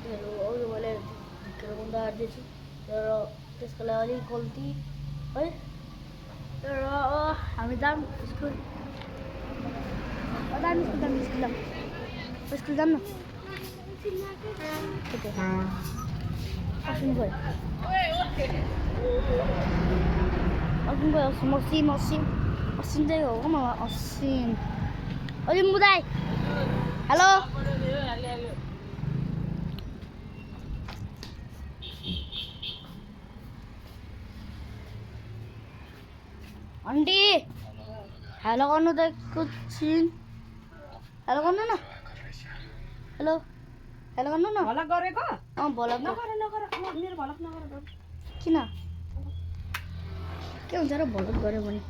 अघि मैले भित्र मुन्दा हार्दैछु तर त्यसको लागि अलिक गल्ती है तर हामी जाऊँ स्कुल स्कुल जाऊँ न असिम गयो असिम चाहिँ हो म असिम असिम बुदाई हेलो आन्टी हेलो गर्नु त एकछिन हेलो गर्नु न हेलो हेलो गर्नु न भलक गरेको भलक नगर मेरो भलक नगर किन के हुन्छ र भलक गऱ्यो भने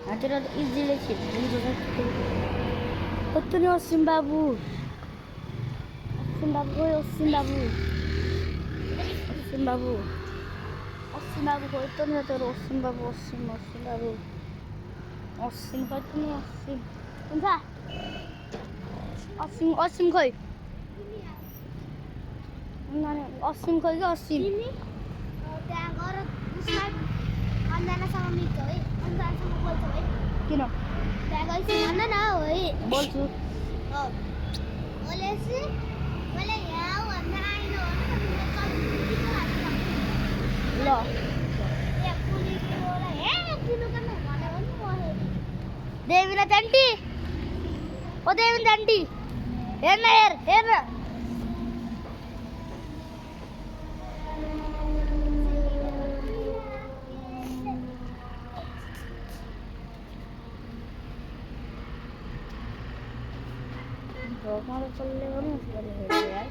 हातेर इजिली खिच्दिन्छ कति नि असिम बाबु गयो असिम बाबु गयो त नि तर असिम बाबु असिम कति नि असिम हुन्छ असिम खोइ असिम खोइ कि असिम त्यहाँ गएर उसलाई अन्जनासँग मिल्छ है अन्जनासँग बोल्छ है किन त्यहाँ गएपछि भन न है बोल्छु मैले यहाँ भन्दा आएन ल देवीना आन्टी ओ देवीना आन्टी हेर्न भगवान चल्ले गर्नु यार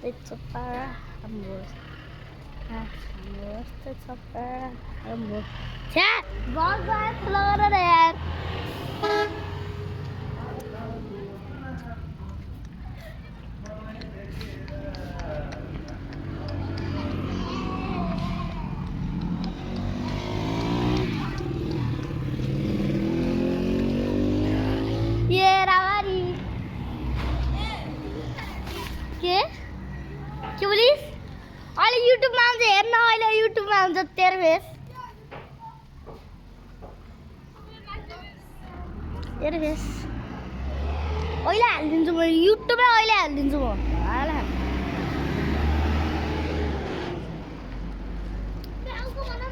It's a para amor. It's a para amor. Chat! बहुत बार लगा रहा है यार. ये रावारी. क्या? के बोलिस् अहिले युट्युबमा आउँछ हेर्न अहिले युट्युबमा आउँछ तेरो फेस अहिले हालिदिन्छु म युट्युबमा अहिले हालिदिन्छु म हाल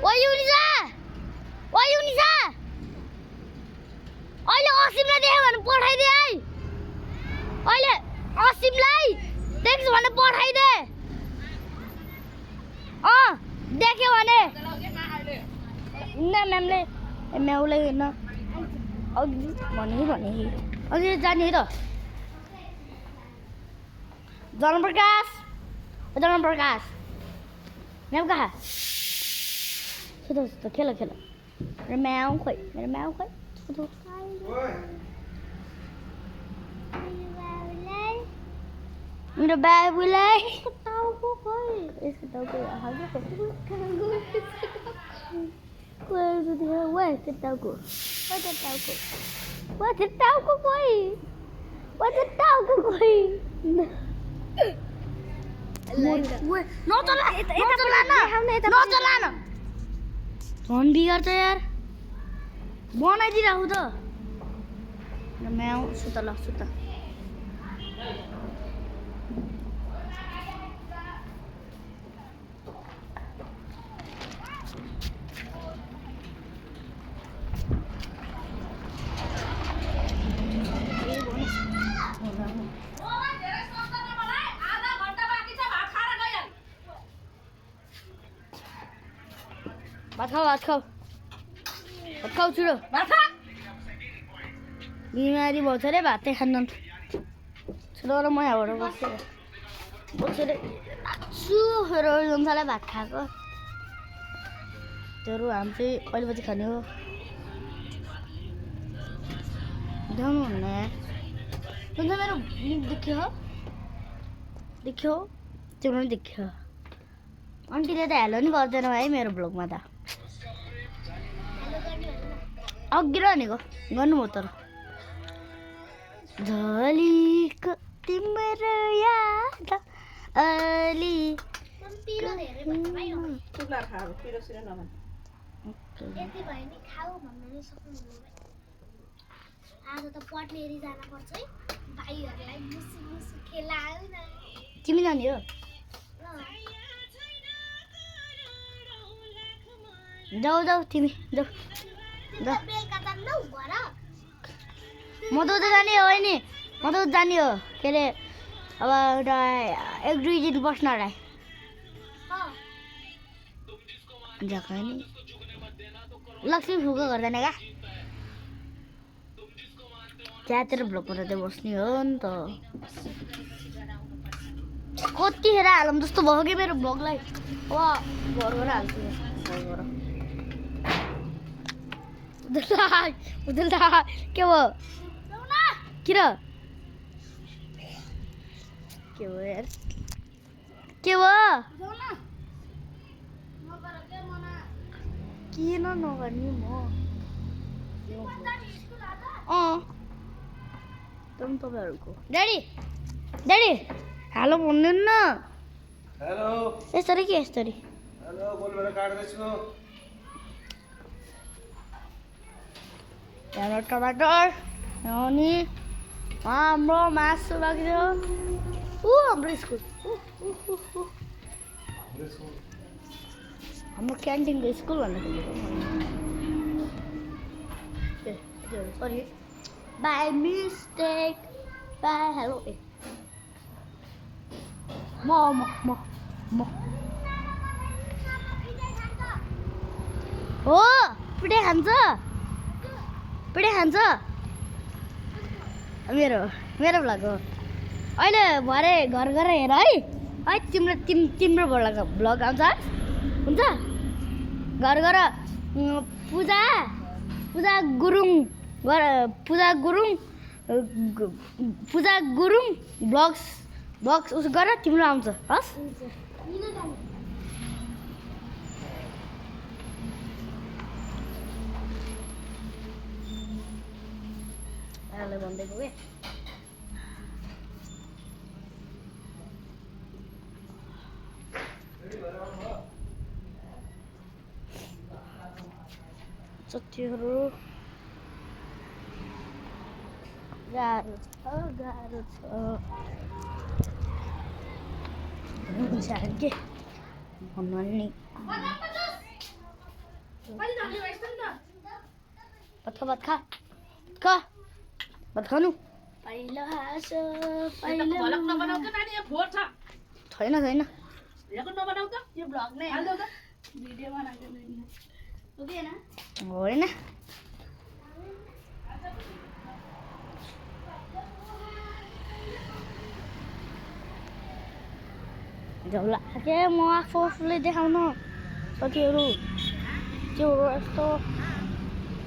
ओ युनिसा अहिले असिमलाई देख्यो भने पठाइदे है अहिले असिमलाई देख्छु भने पठाइदे देख्यो भने म्यामले म्याउलाई हेर्न अघि भने अघि जाने त जनप्रकाश म्याउ कहाँ सुतो खेल मेरो म्याउ खोइ सुतो मेरो बाबुलाई यसको टाउको झन् बिगार्छ यार बनाइदिइराखु त म्याउ सुत भात खाऊ छिटो बिमारी भन्छ अरे भातै खान्न छिटो र म यहाँबाट बसेर जन्सालाई भात खाएको त्योहरू हामी चाहिँ अहिले पछि खाने हो ध्याउनु हुन्न जुन चाहिँ मेरो देख्यो त्यो पनि देख्यो आन्टीले त हेलो नि गर्दैन है मेरो ब्लगमा त अघि र भनेको गर्नु हो तर झलीको तिम्रो याद अलि पिरो धेरै भन्छ भाइ हो चुक्ला खाऊ पिरो सिरो नभन यति भयो नि खाऊ भन्नु नै सक्नुहुन्न भाइ आज त पढ्ने हेरी जान पर्छ है भाइहरूलाई मुसु मुसु खेलाउ न तिमी जाने हो ल जाऊ जाऊ तिमी जाऊ बेलुका जान्नौ घर म त उता जाने हो नि म त उता जाने हो के अरे अब एउटा 1-2 दिन बस्न होला जाका नि लक्ष्मी फुको घर जाने क्या त्यहाँतिर भ्लग बनाउँदै बस्ने हो नि त कतिखेर हालौँ जस्तो भयो कि मेरो भ्लगलाई अब घरबाट हाल्छु घरबाट उदल के भयो किन के भयो यार के भयो किन नगर्ने म तपाईँहरूको ड्याडी ड्याडी हेलो भन्दैन न हेलो यसरी के यसरी हेलो बोलबाट काट्दैछु त्यहाँबाट टमाटर अनि हाम्रो मासु लाग्यो हाम्रो स्कुल हाम्रो क्यान्टिनको स्कुल भन्नु खोजेको sorry by mistake bye hello ए म हो पिठे खान्छ मेरो भ्लग हो अहिले भरे घर गएर हेर है तिम्रो भ्लग आउँछ हुन्छ घर गएर पूजा गुरुङ ब्लग्स उस गर तिम्रो आउँछ हस् भनिदिएको के सत्यहरू गाह्रो छ के भन्नु नि भात खा भात खानु पहिलो हाँसो भलक नबनाउ त नानी यहाँ फोहोर छ छैन हेर्को नबनाउ त यो भ्लग नै हाल्देऊ त भिडियो बनाएको होइन झोला के म आफूले देखाउन साथीहरू त्यो यस्तो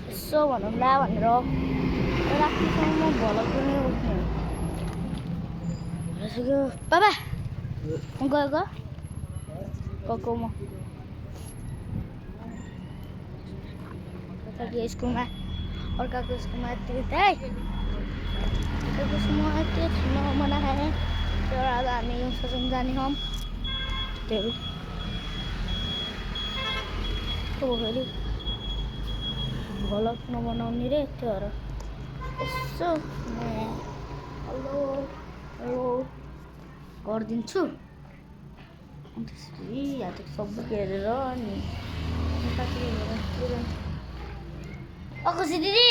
यसो भनौँ ला भनेर राख्नेसँग म भलक पनि उठ्ने बाबा गएको म स्कुलमा अर्काको स्कुलमा अर्काको स्कुलमा के छैन मनाए तर अब हामी सजन जाने हौँ त्यही फेरि भलक नबनाउने रे त्यो भएर यसो हेलो गरिदिन्छु अनि त्यसपछि हात सबै हेरेर अनि खुसी दिदी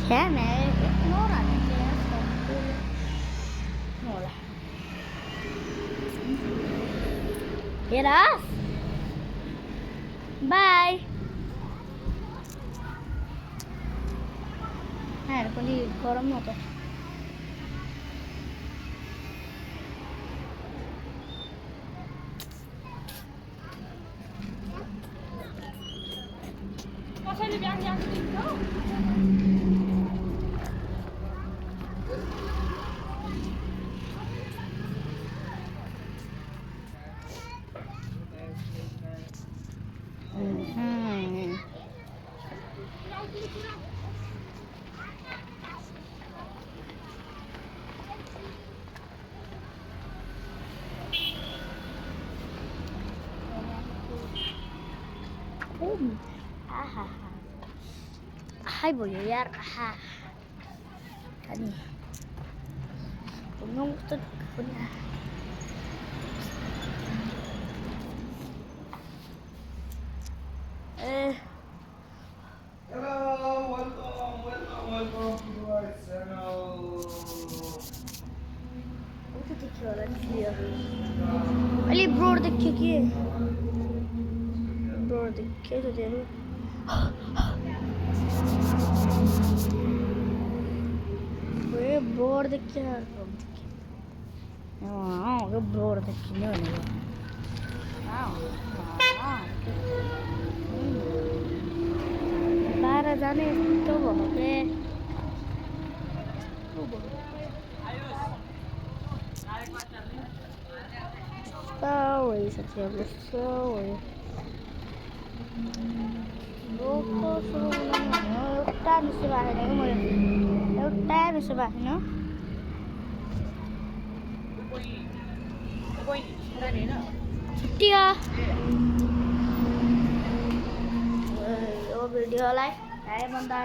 ख्यान होला हेर बाई पनि गरम न त कसैले बिहान ल्याएको दिन्छ आहा हाय भयो यार आहा अनि घुम्नु त ए Hello, welcome to our channel. कस्तो देख्यो होला नि क्लियर अलि ब्रोड देख्यो कि ब्रोड देख्यो त तेरो ए ब्रोड देख्यो यो ब्रोड देखिने भनेको बाह्र जाने यस्तो भयो के साथीहरू एउटा मिसो राखेन कि मैले एउटा मिसो राखेन छुट्टियो यो भिडियोलाई हाई भन्दा